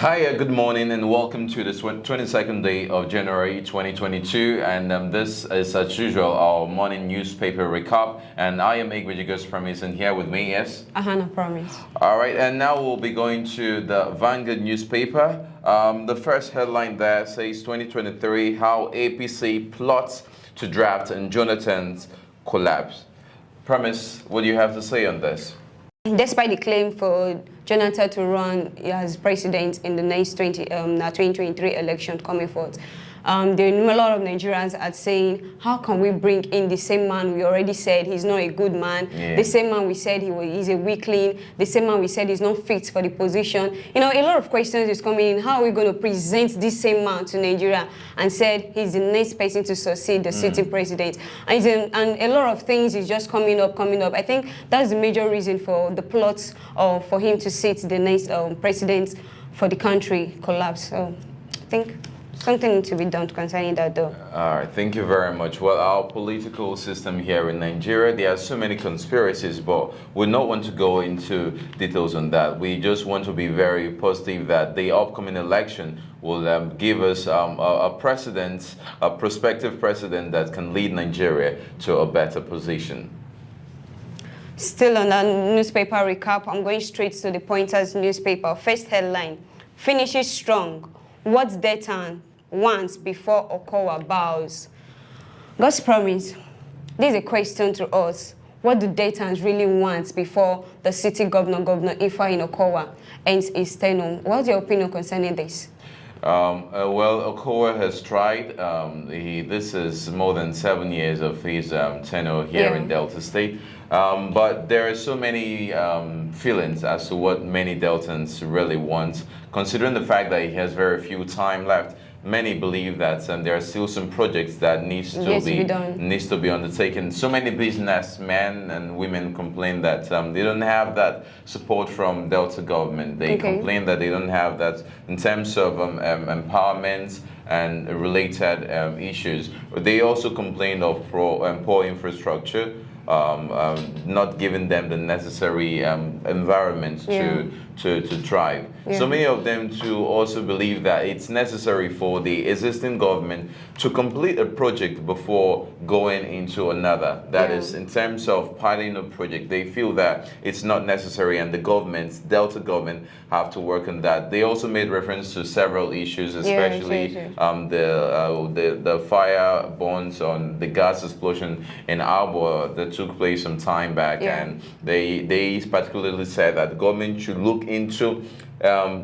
Hi, good morning and welcome to the 22nd day of January 2022, and this is as usual our morning newspaper recap, and I am Igwejigus Promise, and here with me is Ahana Promise. Alright, and now we'll be going to the Vanguard newspaper. The first headline there says 2023, how APC plots to draft and Jonathan's collapse. Promise, what do you have to say on this? Despite the claim for Jonathan to run as president in the next 2023 election coming forth, there are a lot of Nigerians are saying, how can we bring in the same man we already said he's not a good man, the same man we said he's a weakling, the same man we said he's not fit for the position. You know, a lot of questions is coming in. How are we going to present this same man to Nigeria and said he's the next person to succeed the sitting president? And a lot of things is just coming up. I think that's the major reason for the plots for him to sit the next president for the country collapse. So I think something to be done concerning that, though. All right, thank you very much. Well, our political system here in Nigeria, there are so many conspiracies, but we don't want to go into details on that. We just want to be very positive that the upcoming election will give us a prospective president that can lead Nigeria to a better position. Still on that newspaper recap, I'm going straight to the Pointers newspaper. First headline, finishes strong. What's Detan wants before Okowa bows? God's promise. This is a question to us. What do Detans really want before the city governor, Governor Ifeanyi Okowa, ends his tenure? What's your opinion concerning this? Well, Okowa has tried. This is more than 7 years of his tenure here in Delta State. But there are so many feelings as to what many Deltans really want. Considering the fact that he has very few time left, many believe that there are still some projects that needs to be undertaken. So many businessmen and women complain that they don't have that support from Delta government. They complain that they don't have that in terms of empowerment and related issues. They also complain of poor infrastructure, not giving them the necessary environment to thrive. So many of them too also believe that it's necessary for the existing government to complete a project before going into another. That is, in terms of piloting a project, they feel that it's not necessary, and the Delta government, have to work on that. They also made reference to several issues, especially the fire burns on the gas explosion in Arbor that took place some time back, and they particularly said that the government should look into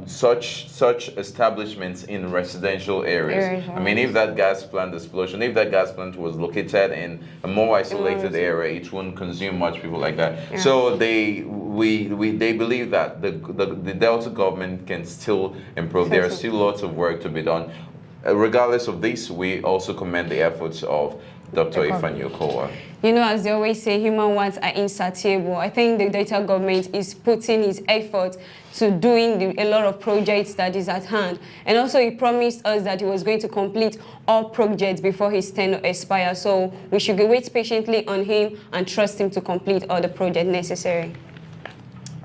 such establishments in residential areas. I mean, if that gas plant explosion, if that gas plant was located in a more isolated area, it wouldn't consume much people like that. So they believe that the Delta government can still improve. There are still lots of work to be done. Regardless of this, we also commend the efforts of Dr. Ifeanyi Okowa. You know, as they always say, human wants are insatiable. I think the Delta government is putting his effort to doing a lot of projects that is at hand. And also he promised us that he was going to complete all projects before his tenure expires. So we should wait patiently on him and trust him to complete all the projects necessary.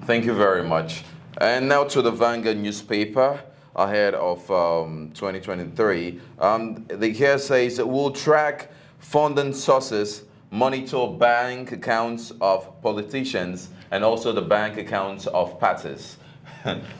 Thank you very much. And now to the Vanguard newspaper. Ahead of 2023, the here says we'll track funding sources, monitor bank accounts of politicians, and also the bank accounts of parties.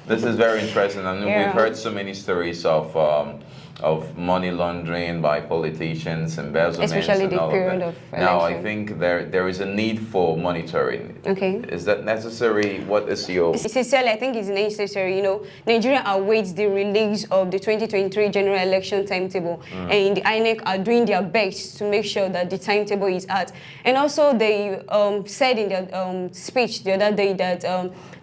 This is very interesting. I mean, we've heard so many stories of money laundering by politicians, embezzlement, especially and the all period of of that. Now, I election. think there is a need for monitoring. Is that necessary? What is your... Sincerely, I think it's necessary. You know, Nigeria awaits the release of the 2023 general election timetable, and the INEC are doing their best to make sure that the timetable is out. And also, they said in their speech the other day that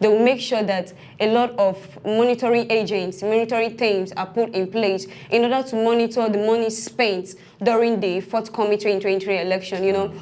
they will make sure that a lot of monitoring agents, monitoring teams are put in place in order to monitor the money spent during the forthcoming 2023 election. You know,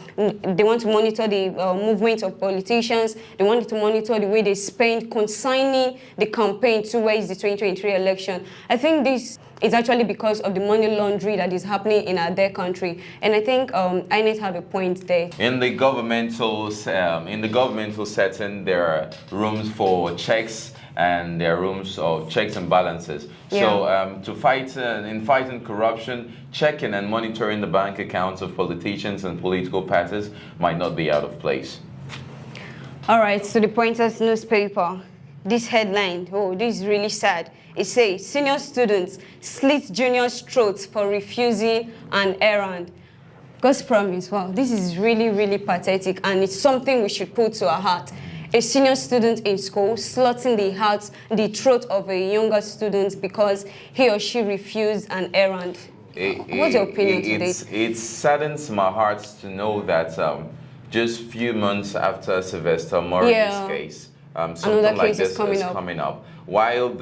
they want to monitor the movement of politicians. They want to monitor the way they spend consigning the campaign towards the 2023 election. I think this is actually because of the money laundering that is happening in their country, and I think INEC have a point there. In the governmental setting, there are rooms for checks and their rooms of checks and balances. So to fight in fighting corruption, checking and monitoring the bank accounts of politicians and political parties might not be out of place. All right, so the Pointers newspaper, this headline, oh, this is really sad. It says, senior students slit junior's throats for refusing an errand. God's promise, wow, this is really, really pathetic, and it's something we should put to our heart. A senior student in school slitting the throat of a younger student because he or she refused an errand. What's your opinion today? It saddens my heart to know that just few months after Sylvester Morris' case, something like this is coming up. While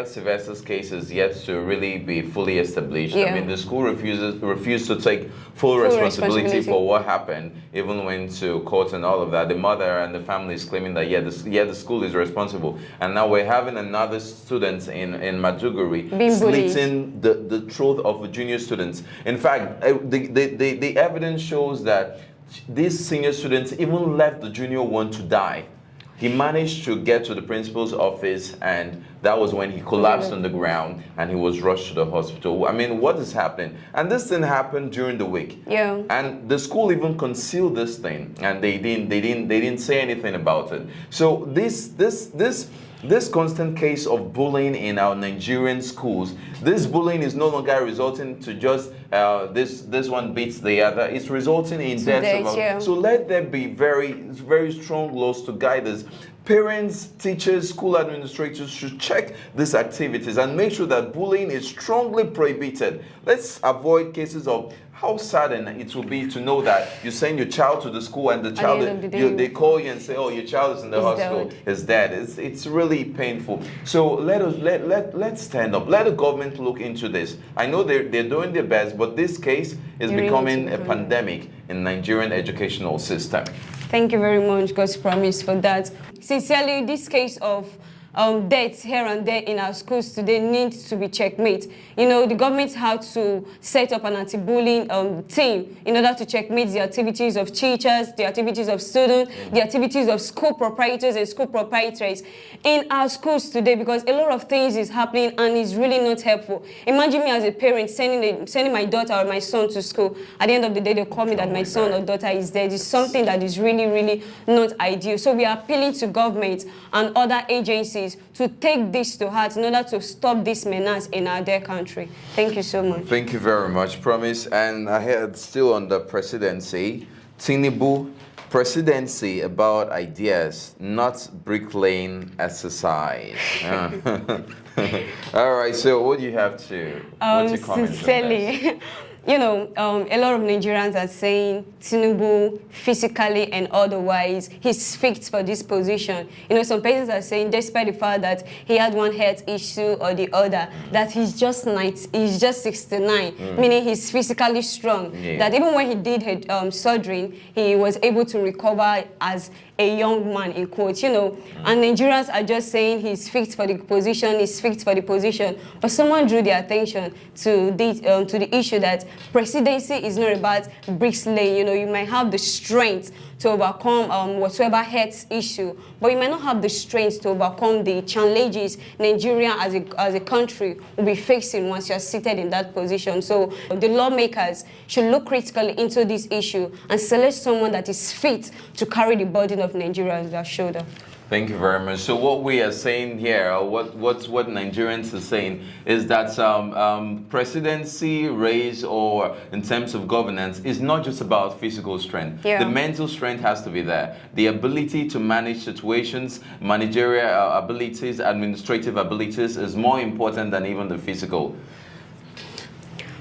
Sylvester's case is yet to really be fully established, I mean, the school refused to take full responsibility for what happened, even went to court and all of that. The mother and the family is claiming that the school is responsible, and now we're having another student in Maduguri slitting the throat of junior students. In fact, the evidence shows that these senior students even left the junior one to die. He managed to get to the principal's office, and that was when he collapsed on the ground and he was rushed to the hospital. I mean, what is happening? And this thing happened during the week. Yeah. And the school even concealed this thing, and they didn't say anything about it. So this constant case of bullying in our Nigerian schools, this bullying is no longer resulting to just this one beats the other. It's resulting in deaths. So let there be very, very strong laws to guide us. Parents, teachers, school administrators should check these activities and make sure that bullying is strongly prohibited. Let's avoid cases of how saddening it will be to know that you send your child to the school and the child, they call you and say, oh, your child is in the hospital, is dead. It's really painful. So let's stand up. Let the government look into this. I know they're doing their best, but this case is becoming a pandemic in Nigerian educational system. Thank you very much, God's promise, for that. Sincerely, this case of deaths here and there in our schools today needs to be checkmate. You know, the government had to set up an anti-bullying team in order to checkmate the activities of teachers, the activities of students, the activities of school proprietors and school proprietaries in our schools today, because a lot of things is happening and it's really not helpful. Imagine me as a parent sending my daughter or my son to school. At the end of the day, they call me that my son or daughter is dead. It's something that is really, really not ideal. So we are appealing to government and other agencies to take this to heart in order to stop this menace in our dear country. Thank you so much. Thank you very much, Promise. And I had still on the presidency, Tinubu presidency about ideas, not bricklaying exercise. All right, so what do you have to what's your comment sincerely, you know, a lot of Nigerians are saying Tinubu, physically and otherwise, he's fit for this position. You know, some persons are saying, despite the fact that he had one health issue or the other, that he's just 69, meaning he's physically strong. That even when he did his surgery, he was able to recover as a young man, in quotes, you know. And Nigerians are just saying he's fit for the position, he's fit for the position. But someone drew their attention to the issue that presidency is not about bricks laying. You know, you might have the strength to overcome whatsoever health issue, but you might not have the strength to overcome the challenges Nigeria as a country will be facing once you're seated in that position. So the lawmakers should look critically into this issue and select someone that is fit to carry the burden of Nigeria on their shoulder. Thank you very much. So what we are saying here, what Nigerians are saying, is that presidency race or in terms of governance is not just about physical strength. The mental strength has to be there. The ability to manage situations, managerial abilities, administrative abilities is more important than even the physical.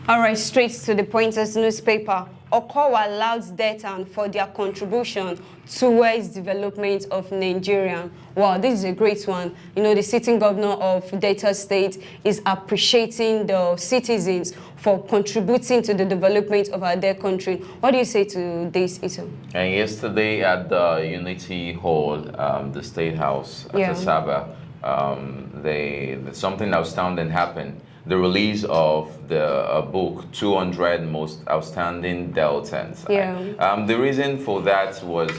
All right, straight to the Pointers newspaper. Okowa louds Delta for their contribution towards development of Nigeria. Wow, this is a great one. You know, the sitting governor of Delta State is appreciating the citizens for contributing to the development of our dear country. What do you say to this, Ito? And yesterday at the Unity Hall, the State House at Asaba, something outstanding happened. the release of the book 200 Most Outstanding Deltans. Yeah. The reason for that was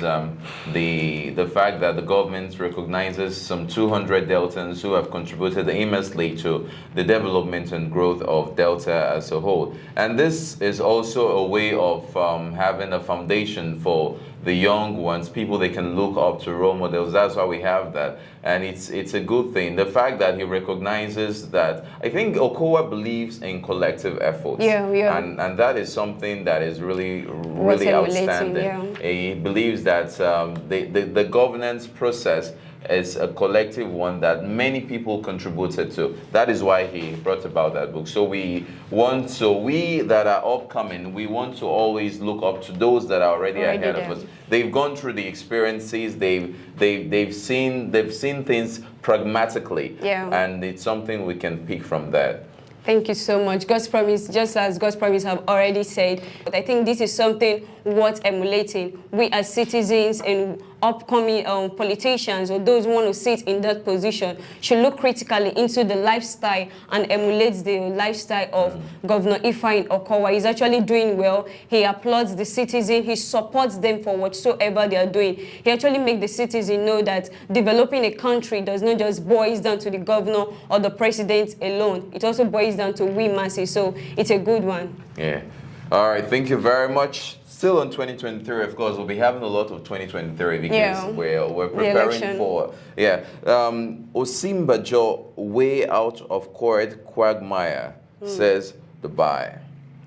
the fact that the government recognizes some 200 Deltans who have contributed immensely to the development and growth of Delta as a whole. And this is also a way of having a foundation for the young ones, people they can look up to, role models. That's why we have that, and it's a good thing. The fact that he recognizes that, I think Okowa believes in collective efforts, and that is something that is really outstanding. Yeah. He believes that the governance process is a collective one that many people contributed to. That is why he brought about that book. So we that are upcoming, we want to always look up to those that are already ahead of us. They've gone through the experiences. They've seen things pragmatically, and it's something we can pick from that. Thank you so much. God's promise, just as God's promise have already said, but I think this is something worth emulating. We as citizens and upcoming politicians or those who want to sit in that position should look critically into the lifestyle and emulate the lifestyle of Governor Ifeanyi Okowa. He's actually doing well. He applauds the citizen. He supports them for whatsoever they are doing. He actually makes the citizen know that developing a country does not just boil down to the governor or the president alone. It also boils down to we masses. So it's a good one. Yeah. All right. Thank you very much. Still on 2023, of course, we'll be having a lot of 2023 because we're preparing for Osinbajo way out of court quagmire says goodbye.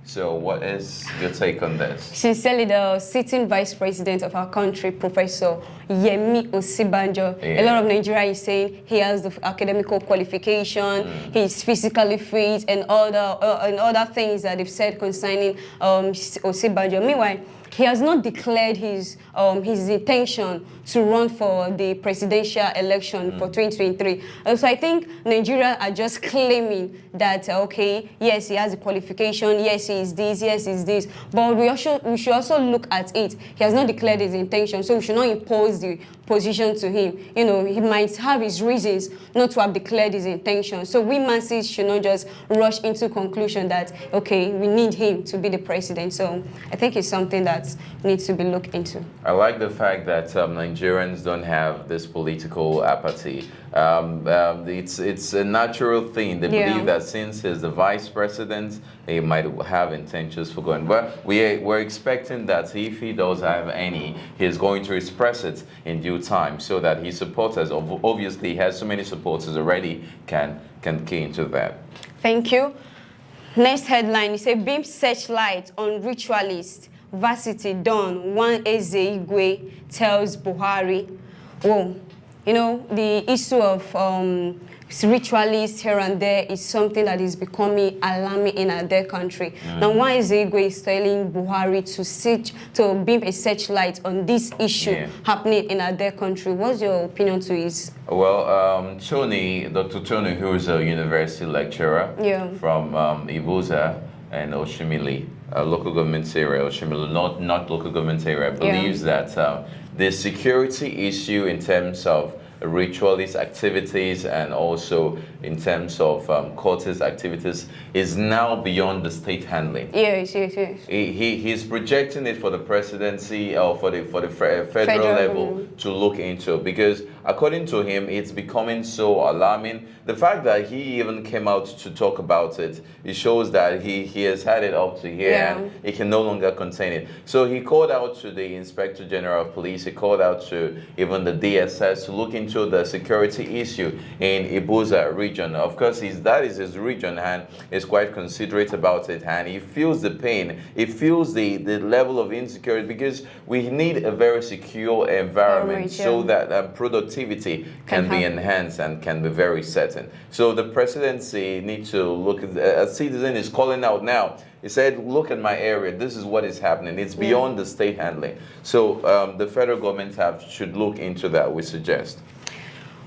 So what is your take on this? Sincerely, the sitting vice president of our country, Professor Yemi Osinbajo, a lot of Nigeria is saying he has the academical qualification, he's physically fit, and other things that they've said concerning Osinbajo. Meanwhile, he has not declared his intention to run for the presidential election for 2023. So I think Nigeria are just claiming that, okay, yes, he has a qualification, yes, he is this, yes, he is this. But we should also look at it. He has not declared his intention, so we should not impose the position to him. You know, he might have his reasons not to have declared his intention. So we masses should not just rush into conclusion that, okay, we need him to be the president. So I think it's something that needs to be looked into. I like the fact that Nigerians don't have this political apathy. It's a natural thing. They believe that since he's the vice president, he might have intentions for going. But we're expecting that if he does have any, he's going to express it in due time so that his supporters, obviously he has so many supporters already, can key into that. Thank you. Next headline, you say BIM searchlight on ritualist. Varsity Don, one Eze Igwe tells Buhari. Whoa, you know, the issue of ritualists here and there is something that is becoming alarming in their country. Now, one Eze Igwe is telling Buhari to beam a searchlight on this issue happening in their country. What's your opinion to this? Well, Dr. Tony, who is a university lecturer from Ibuza and Oshimili, local government area, Oshimili, not local government area, believes that the security issue in terms of ritualist activities and also in terms of cultist activities is now beyond the state handling. Yes. He's projecting it for the presidency or for the federal level to look into, because according to him, it's becoming so alarming. The fact that he even came out to talk about it, it shows that he has had it up to here and he can no longer contain it. So he called out to the Inspector General of Police, he called out to even the DSS to look into the security issue in Ibuza region. Of course, that is his region and is quite considerate about it, and he feels the pain, he feels the level of insecurity, because we need a very secure environment so that productivity can be enhanced and can be very certain. So the presidency needs to look at, a citizen is calling out now. He said, look at my area, this is what is happening. It's beyond the state handling. So the federal government should look into that, we suggest.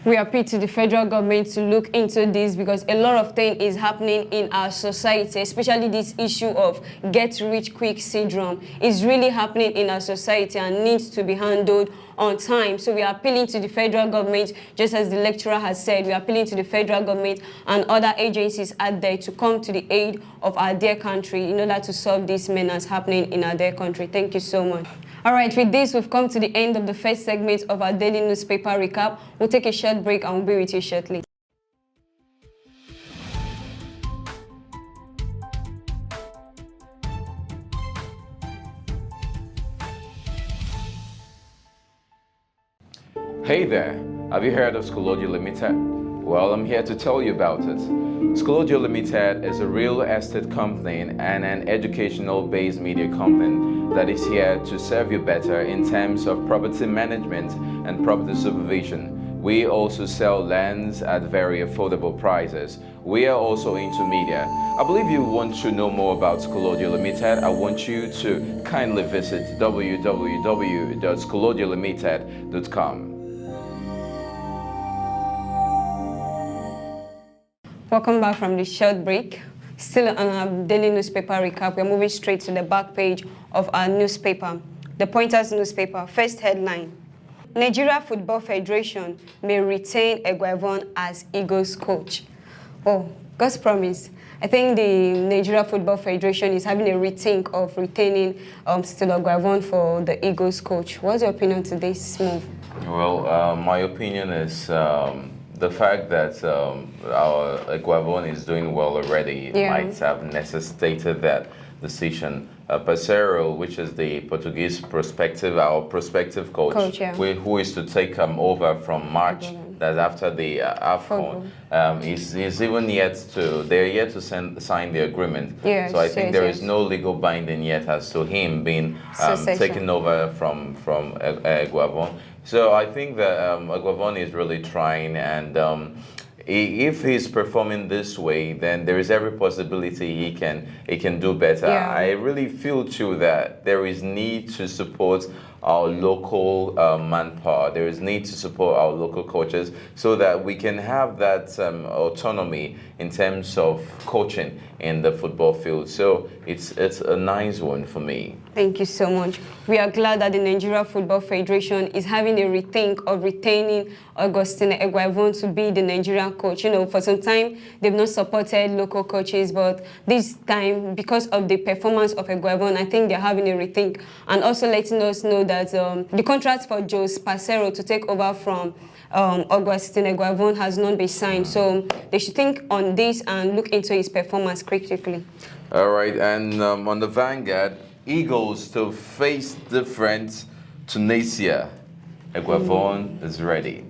We appeal to the federal government to look into this because a lot of things is happening in our society, especially this issue of get-rich-quick syndrome is really happening in our society and needs to be handled on time. So we are appealing to the federal government, just as the lecturer has said, we are appealing to the federal government and other agencies out there to come to the aid of our dear country in order to solve this menace happening in our dear country. Thank you so much. All right, with this, we've come to the end of the first segment of our daily newspaper recap. We'll take a short break and we'll be with you shortly. Hey there, have you heard of Schoology Limited? Well, I'm here to tell you about it. Schoology Limited is a real estate company and an educational-based media company that is here to serve you better in terms of property management and property supervision. We also sell lands at very affordable prices. We are also into media. I believe you want to know more about Schoology Limited. I want you to kindly visit www.schoologylimited.com. Welcome back from the short break. Still on our daily newspaper recap, we're moving straight to the back page of our newspaper. The Pointers newspaper, first headline. Nigeria Football Federation may retain Eguavoen as Eagles coach. Oh, God's promise. I think the Nigeria Football Federation is having a rethink of retaining Stella Eguavoen for the Eagles coach. What's your opinion to this move? Well, my opinion is the fact that our Eguavoen is doing well already might have necessitated that decision. Parceiro, which is the Portuguese our prospective coach, who is to take over from March, that's after the AFCON, is even they're yet to sign the agreement. So I think there is no legal binding yet as to him being taken over from Eguavoen. So I think that Eguavoen is really trying, and if he's performing this way, then there is every possibility he can do better. I really feel too that there is need to support our local manpower. There is need to support our local coaches so that we can have that autonomy in terms of coaching in the football field. So it's a nice one for me. Thank you so much. We are glad that the Nigeria Football Federation is having a rethink of retaining Augustine Eguavoen to be the Nigerian coach. You know, for some time, they've not supported local coaches, but this time, because of the performance of Eguavoen, I think they're having a rethink. And also letting us know that the contract for Jose Parceiro to take over from Augustine Eguavoen has not been signed. So they should think on this and look into his performance critically. All right, and on the Vanguard, Eagles to face different Tunisia. Eguavoen is ready.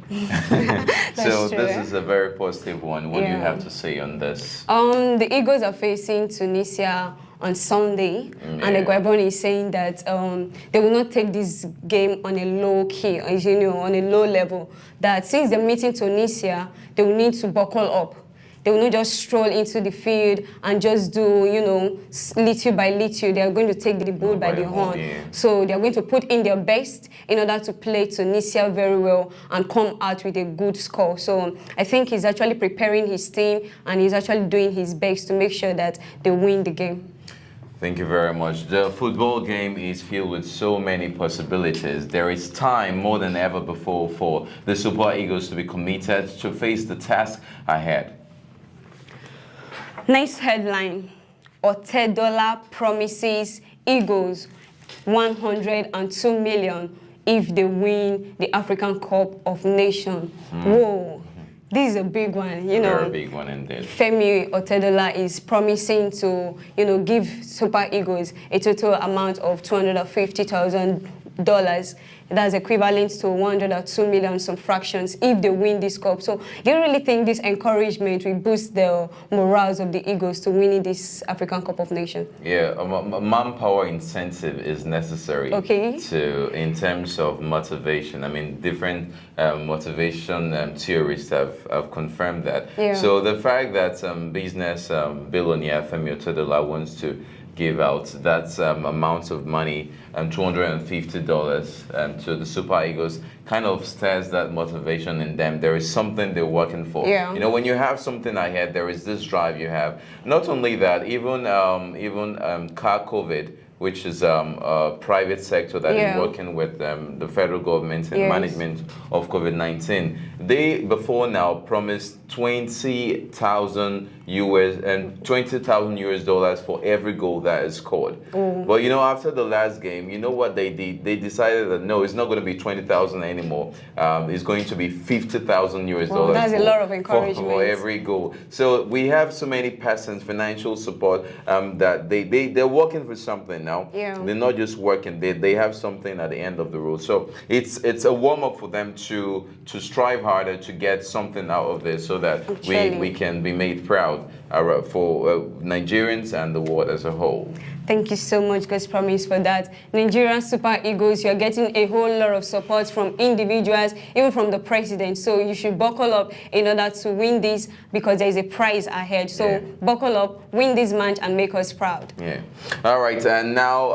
So true, this is a very positive one. What do you have to say on this? The Eagles are facing Tunisia on Sunday, and Eguavoen is saying that they will not take this game on a low key, you know, on a low level. That since they're meeting Tunisia, they will need to buckle up. They will not just stroll into the field and just do, you know, little by little. They are going to take the bull by the horn. So they are going to put in their best in order to play Tunisia very well and come out with a good score. So I think he's actually preparing his team and he's actually doing his best to make sure that they win the game. Thank you very much. The football game is filled with so many possibilities. There is time more than ever before for the Super Eagles to be committed to face the task ahead. Nice headline. Otedola promises Eagles 102 million if they win the African Cup of Nations. Whoa. This is a big one, you know. Very big one indeed. Femi Otedola is promising to, you know, give Super Eagles a total amount of $250,000. That's equivalent to 102 million some fractions if they win this cup. So do you really think this encouragement will boost the morals of the Eagles to winning this African Cup of Nations? Yeah, manpower incentive is necessary in terms of motivation. I mean, different motivation theorists have confirmed that. So the fact that business billionaire Femi Otedola wants to give out that amount of money, $250 to the Super Eagles, kind of stirs that motivation in them. There is something they're working for. Yeah. You know, when you have something ahead, there is this drive you have. Not only that, even Car COVID, which is a private sector that is working with the federal government in management of COVID-19. They before now promised $20,000 for every goal that is scored. But you know, after the last game, you know what they did? They decided that no, it's not going to be 20,000 anymore. It's going to be $50,000 that's a lot of encouragement for every goal. So we have so many persons, financial support that they're working for something now. Yeah. They're not just working; they have something at the end of the road. So it's a warm up for them to strive harder to get something out of this, so that we can be made proud for Nigerians and the world as a whole. Thank you so much, God's Promise, for that. Nigerian Super Eagles, you're getting a whole lot of support from individuals, even from the president. So you should buckle up in order to win this, because there is a prize ahead. So buckle up, win this match, and make us proud. Yeah. All right. And now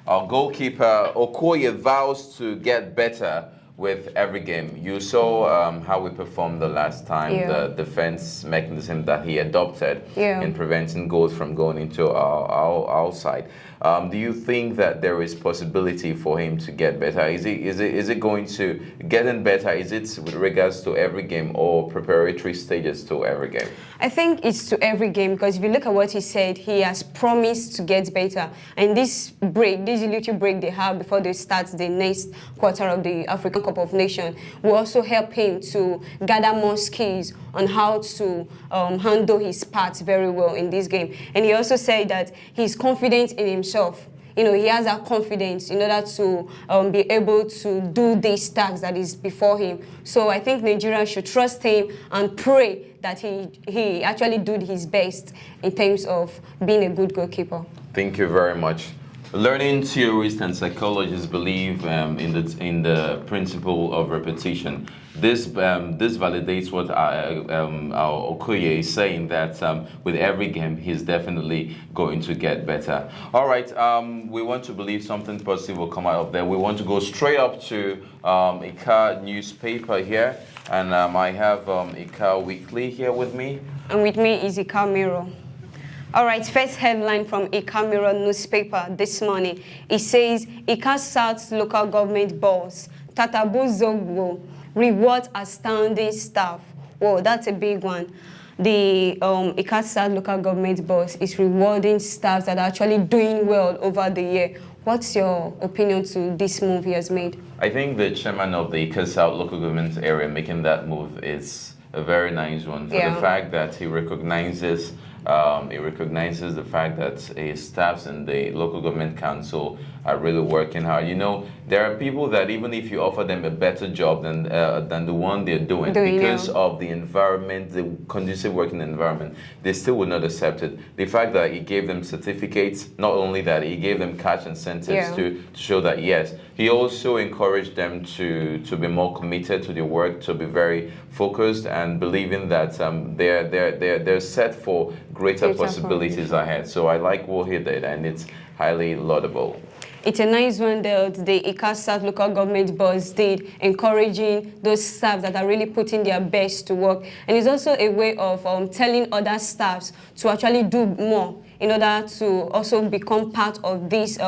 our goalkeeper Okoye vows to get better with every game. You saw how we performed the last time, the defense mechanism that he adopted in preventing goals from going into our side. Do you think that there is possibility for him to get better? Is it going to getting better? Is it with regards to every game or preparatory stages to every game? I think it's to every game, because if you look at what he said, he has promised to get better. And this little break they have before they start the next quarter of the African Cup of Nations will also help him to gather more skills on how to handle his parts very well in this game. And he also said that he's confident in himself. You know, he has that confidence in order to be able to do these tasks that is before him. So I think Nigerians should trust him and pray that he actually did his best in terms of being a good goalkeeper. Thank you very much. Learning theorists and psychologists believe in the principle of repetition. This validates what our Okoye is saying, that with every game he's definitely going to get better. All right, we want to believe something positive will come out of there. We want to go straight up to Ika newspaper here, and I have Ika Weekly here with me. And with me is Ika Mirror. All right, first headline from Ika Mirror newspaper this morning. It says, Ika South local government boss, Tatabu Zogbo, rewards astounding staff. Whoa, that's a big one. The Ika South local government boss is rewarding staff that are actually doing well over the year. What's your opinion to this move he has made? I think the chairman of the Ika South local government area making that move is a very nice one, for the fact that he recognizes the fact that his staffs in the local government council are really working hard. You know, there are people that even if you offer them a better job than the one they're doing because of the environment, the conducive working environment, they still would not accept it. The fact that he gave them certificates, not only that, he gave them cash incentives to show that, yes, he also encouraged them to be more committed to their work, to be very focused and believing that they're set for greater possibilities ahead. So I like what he did, and it's highly laudable. It's a nice one that the Ika South local government boss did, encouraging those staff that are really putting their best to work. And it's also a way of telling other staffs to actually do more in order to also become part of this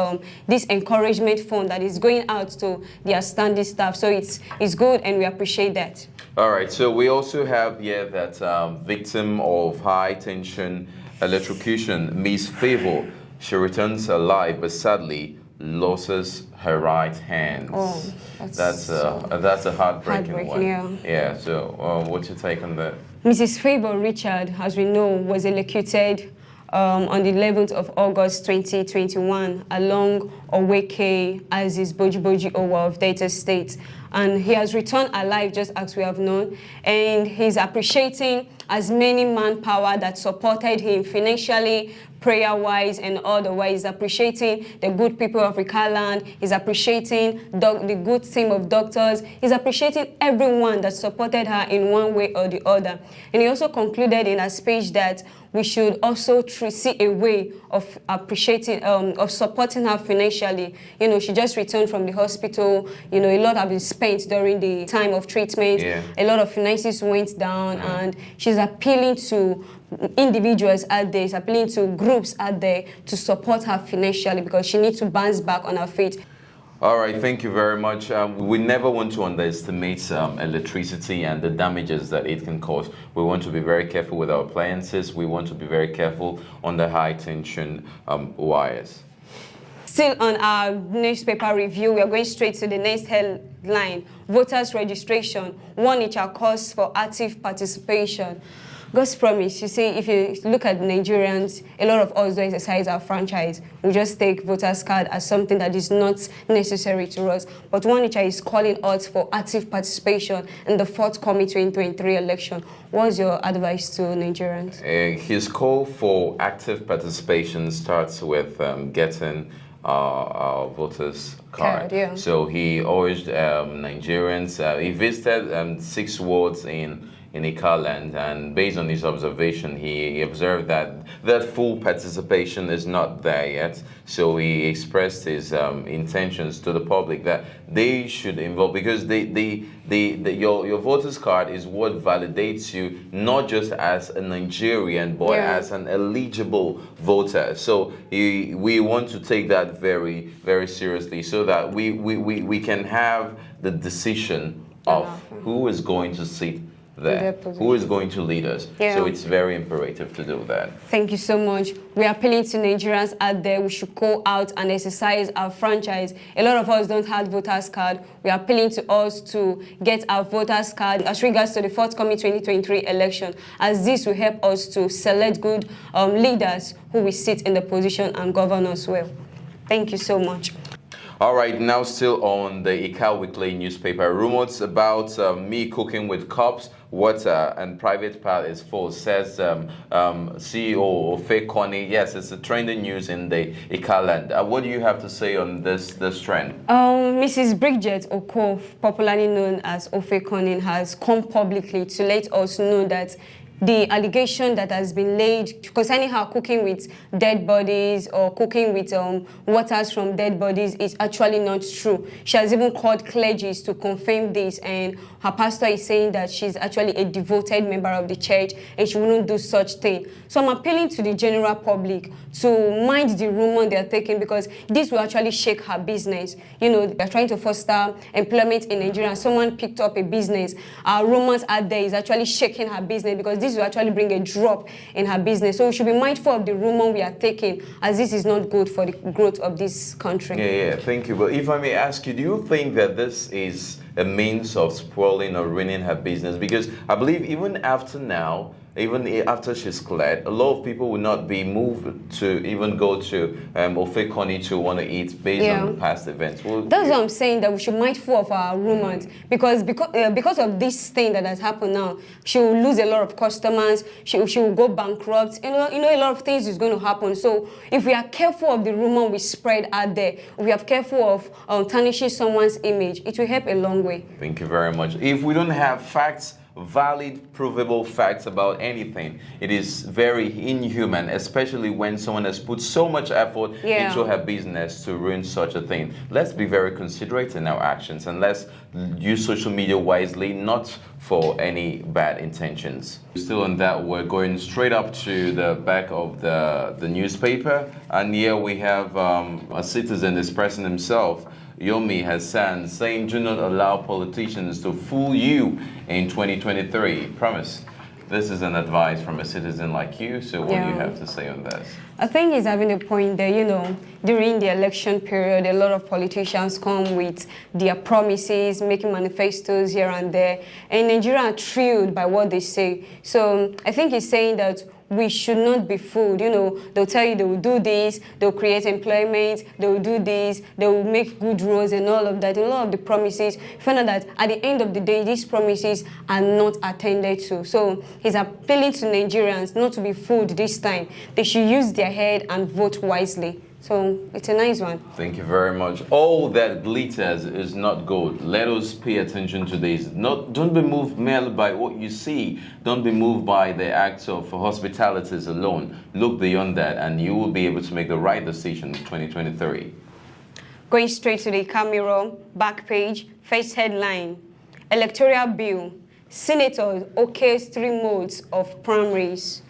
this encouragement fund that is going out to their standing staff. So it's good, and we appreciate that. All right, so we also have here that victim of high tension electrocution, Miss Favor. She returns alive, but sadly loses her right hand. Oh, that's a heartbreaking one. Yeah. So what's your take on that? Mrs. Favor Richard, as we know, was electrocuted on the 11th of August 2021 along Oweke Aziz Boji Owa of Delta State. And he has returned alive, just as we have known. And he's appreciating as many manpower that supported him financially, prayer-wise and otherwise. He's appreciating the good people of Rikaland. He's appreciating the good team of doctors. He's appreciating everyone that supported her in one way or the other. And he also concluded in her speech that we should also see a way of appreciating, of supporting her financially. You know, she just returned from the hospital. You know, a lot have been spent during the time of treatment. Yeah. A lot of finances went down, and she's appealing to individuals out there, she's appealing to groups out there to support her financially because she needs to bounce back on her feet. All right, thank you very much. We never want to underestimate electricity and the damages that it can cause. We want to be very careful with our appliances. We want to be very careful on the high tension wires. Still on our newspaper review, we are going straight to the next headline. Voters registration, one inch cost for active participation. God's promise, you see, if you look at Nigerians, a lot of us don't exercise our franchise. We just take voters card as something that is not necessary to us. But Onitsha is calling us for active participation in the forthcoming 2023 election. What's your advice to Nigerians? His call for active participation starts with getting our voters card. Yeah. So he urged Nigerians, he visited 6 wards in Ikaland, and based on his observation, he observed that full participation is not there yet. So he expressed his intentions to the public that they should involve, because your voter's card is what validates you not just as a Nigerian but as an eligible voter. So we want to take that very, very seriously so that we can have the decision of who is going to sit there, who is going to lead us. So it's very imperative to do that. Thank you so much. We are appealing to Nigerians out there. We should go out and exercise our franchise. A lot of us don't have voters card. We are appealing to us to get our voters card as regards to the forthcoming 2023 election, as this will help us to select good leaders who will sit in the position and govern us well. Thank you so much. All right, now still on the Ika Weekly newspaper. Rumors about me cooking with cups, water, and private part is false, says CEO Ofe Koni. Yes, it's a trending news in the Ikaland. What do you have to say on this trend? Mrs. Bridget Oko, popularly known as Ofe Koni, has come publicly to let us know that the allegation that has been laid concerning her cooking with dead bodies or cooking with waters from dead bodies is actually not true. She has even called clergies to confirm this, and her pastor is saying that she's actually a devoted member of the church and she wouldn't do such thing. So I'm appealing to the general public to mind the rumor they're taking, because this will actually shake her business. You know, they're trying to foster employment in Nigeria. Someone picked up a business. Rumors out there is actually shaking her business, because this will actually bring a drop in her business. So we should be mindful of the rumor we are taking, as this is not good for the growth of this country. Yeah, thank you. But if I may ask you, do you think that this is a means of spoiling or ruining her business? Because I believe even after now, even after she's cleared, a lot of people will not be moved to even go to Ofe Koni to want to eat based on past events. Well, that's what I'm saying, that we should be mindful of our rumors, because of this thing that has happened now, she will lose a lot of customers, she will go bankrupt, you know, a lot of things is going to happen. So if we are careful of the rumor we spread out there, if we are careful of tarnishing someone's image, it will help a long way. Thank you very much. If we don't have facts, valid, provable facts about anything, it is very inhuman, especially when someone has put so much effort into her business to ruin such a thing. Let's be very considerate in our actions, and let's use social media wisely, not for any bad intentions. Still on that, we're going straight up to the back of the newspaper, and here we have a citizen expressing himself. Yomi Hassan saying, do not allow politicians to fool you in 2023. Promise. This is an advice from a citizen like you, so what do you have to say on this? I think he's having a point there. You know, during the election period, a lot of politicians come with their promises, making manifestos here and there, and Nigerians are thrilled by what they say. So I think he's saying that we should not be fooled. You know, they'll tell you they will do this, they'll create employment, they will do this, they will make good roads and all of that. And a lot of the promises, you find out that at the end of the day, these promises are not attended to. So he's appealing to Nigerians not to be fooled this time. They should use their head and vote wisely. So it's a nice one. Thank you very much. All that glitters is not gold. Let us pay attention to this. Don't be moved merely by what you see. Don't be moved by the acts of hospitalities alone. Look beyond that, and you will be able to make the right decision in 2023. Going straight to the camera, back page, first headline. Electoral bill. Senators okays 3 modes of primaries.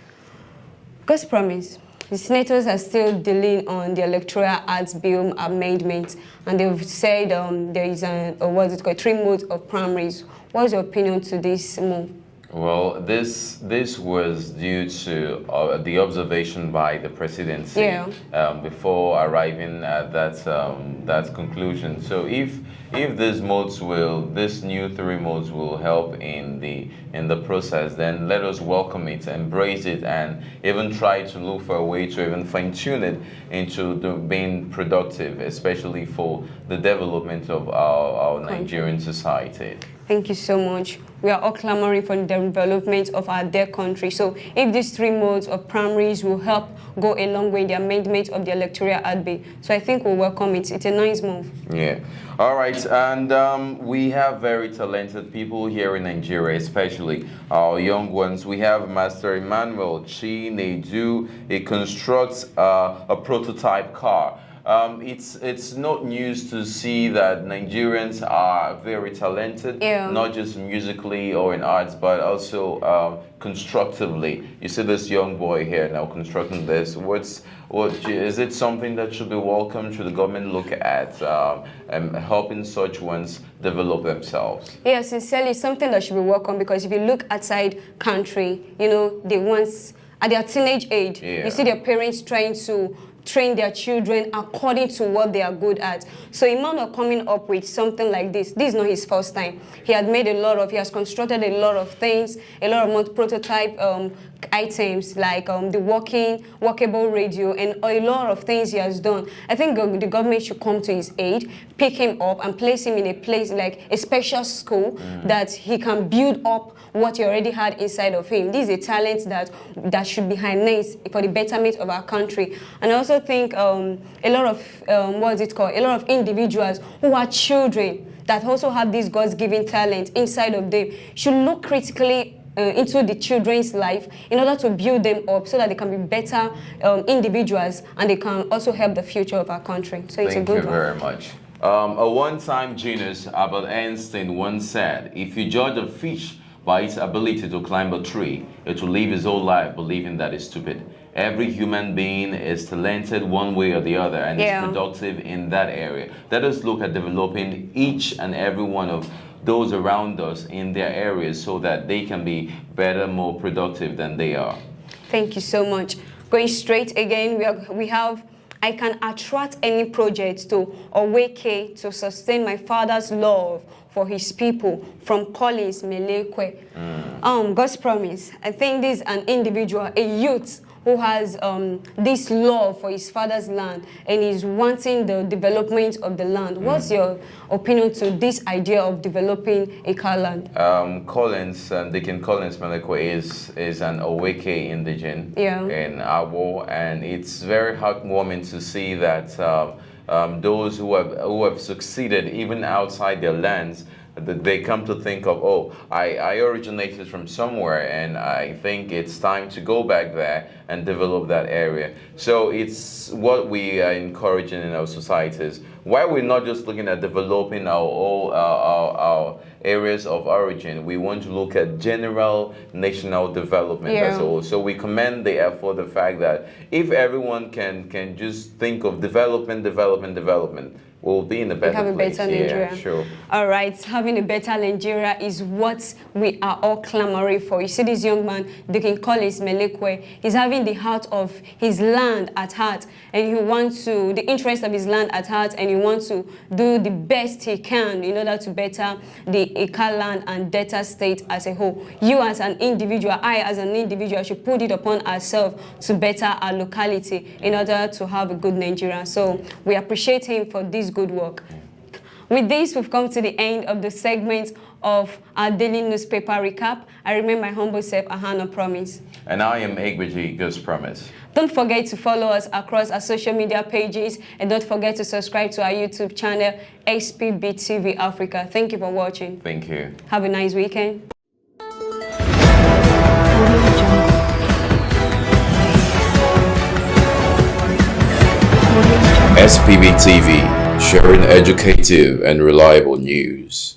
God's promise. The senators are still dealing on the Electoral Acts Bill amendment, and they've said there is 3 modes of primaries. What's your opinion to this move? Well, this was due to the observation by the presidency before arriving at that conclusion. So if these new 3 modes will help in the process, then let us welcome it, embrace it, and even try to look for a way to even fine-tune it into being productive, especially for the development of our Nigerian society. Thank you so much. We are all clamoring for the development of our dear country. So if these 3 modes of primaries will help go a long way in the amendment of the Electoral Act Bill, so I think we'll welcome it. It's a nice move. Yeah. All right. And we have very talented people here in Nigeria, especially our young ones. We have Master Emmanuel Chinedu. He constructs a prototype car. It's not news to see that Nigerians are very talented, not just musically or in arts, but also constructively. You see this young boy here now constructing this. Is it something that should be welcomed? Should the government look at helping such ones develop themselves? Yeah, sincerely, something that should be welcomed, because if you look outside country, you know, they once at their teenage age, you see their parents trying to train their children according to what they are good at. So Emmanuel coming up with something like this is not his first time. He has constructed a lot of things, a lot of prototype items like the walkable radio, and a lot of things he has done. I think the government should come to his aid, pick him up and place him in a place like a special school that he can build up what he already had inside of him. This is a talent that should be harnessed for the betterment of our country. And I also think a lot of individuals who are children that also have this God's-given talent inside of them should look critically into the children's life in order to build them up so that they can be better individuals, and they can also help the future of our country. So it's a good one. Thank you very much. A one-time genius, Albert Einstein, once said, "If you judge a fish by its ability to climb a tree, it will live his whole life believing that it's stupid." Every human being is talented one way or the other, and is productive in that area. Let us look at developing each and every one of those around us in their areas so that they can be better, more productive than they are. Thank you so much. Going straight again, we have I can attract any project to Oweke to sustain my father's love for his people, from Collins Melekwe. God's promise. I think this is an individual, a youth who has this love for his father's land and is wanting the development of the land. What's your opinion to this idea of developing a car land? Deacon Collins Melekwe is an Oweke indigene in Awo, and it's very heartwarming to see that those who have succeeded even outside their lands, that they come to think of, oh, I originated from somewhere, and I think it's time to go back there and develop that area. So it's what we are encouraging in our societies. Why we're not just looking at developing our areas of origin, we want to look at general national development as a whole. So we commend the effort, the fact that if everyone can just think of development, we'll be in a We better have a place. better Nigeria. Yeah, sure. All right, having a better Nigeria is what we are all clamoring for. You see this young man, they can call his Melekwe. He's having the heart of his land at heart, and he wants to, the interest of his land at heart, and he wants to do the best he can in order to better the Ika land and Delta State as a whole. You as an individual, I as an individual should put it upon ourselves to better our locality in order to have a good Nigeria. So we appreciate him for this good work. With this, we've come to the end of the segment of our daily newspaper recap. I remain my humble self, Ahana Promise. And I am Egbeji Ghost Promise. Don't forget to follow us across our social media pages, and don't forget to subscribe to our YouTube channel, XPB TV Africa. Thank you for watching. Thank you. Have a nice weekend. SPB TV, sharing educative and reliable news.